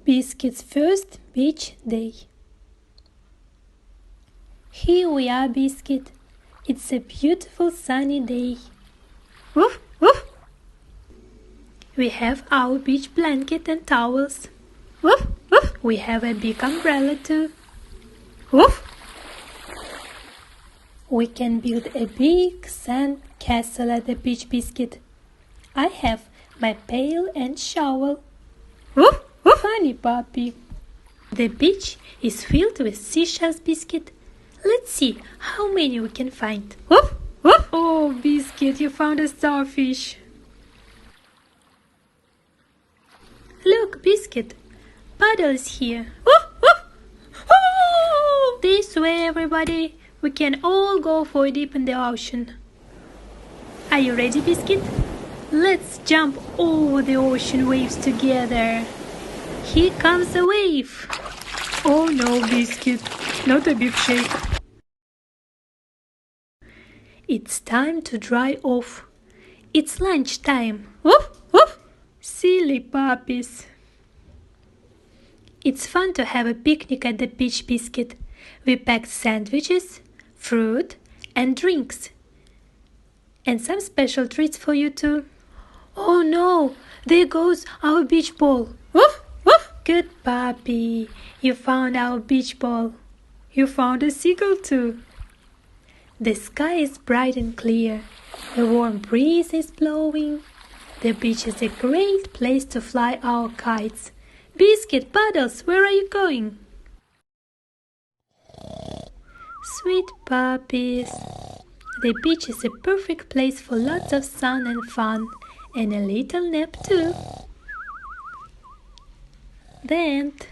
Biscuit's first beach day. Here we are, Biscuit. It's a beautiful sunny day. Woof, woof. We have our beach blanket and towels. Woof, woof. We have a big umbrella too. Woof. We can build a big sand castle at the beach, Biscuit. I have my pail and shovel. Woof, woof. Funny puppy. The beach is filled with seashells, Biscuit. Let's see how many we can find. Woof, woof. Oh, Biscuit, you found a starfish. Look, Biscuit, Puddle is here. Woof, woof. Oh! This way, everybody. We can all go for a dip in the ocean. Are you ready, Biscuit? Let's jump over the ocean waves together. Here comes a wave. Oh no, Biscuit, not a big shake. It's time to dry off. It's lunch time. Woof, woof. Silly puppies. It's fun to have a picnic at the beach, Biscuit. We packed sandwiches, fruit and drinks. And some special treats for you too. Oh no, there goes our beach ball. Woof, woof. Good puppy, you found our beach ball. You found a seagull too. The sky is bright and clear. A warm breeze is blowing. The beach is a great place to fly our kites. Biscuit, Puddles, where are you going? Sweet puppies. The beach is a perfect place for lots of sun and fun, and a little nap too. The end.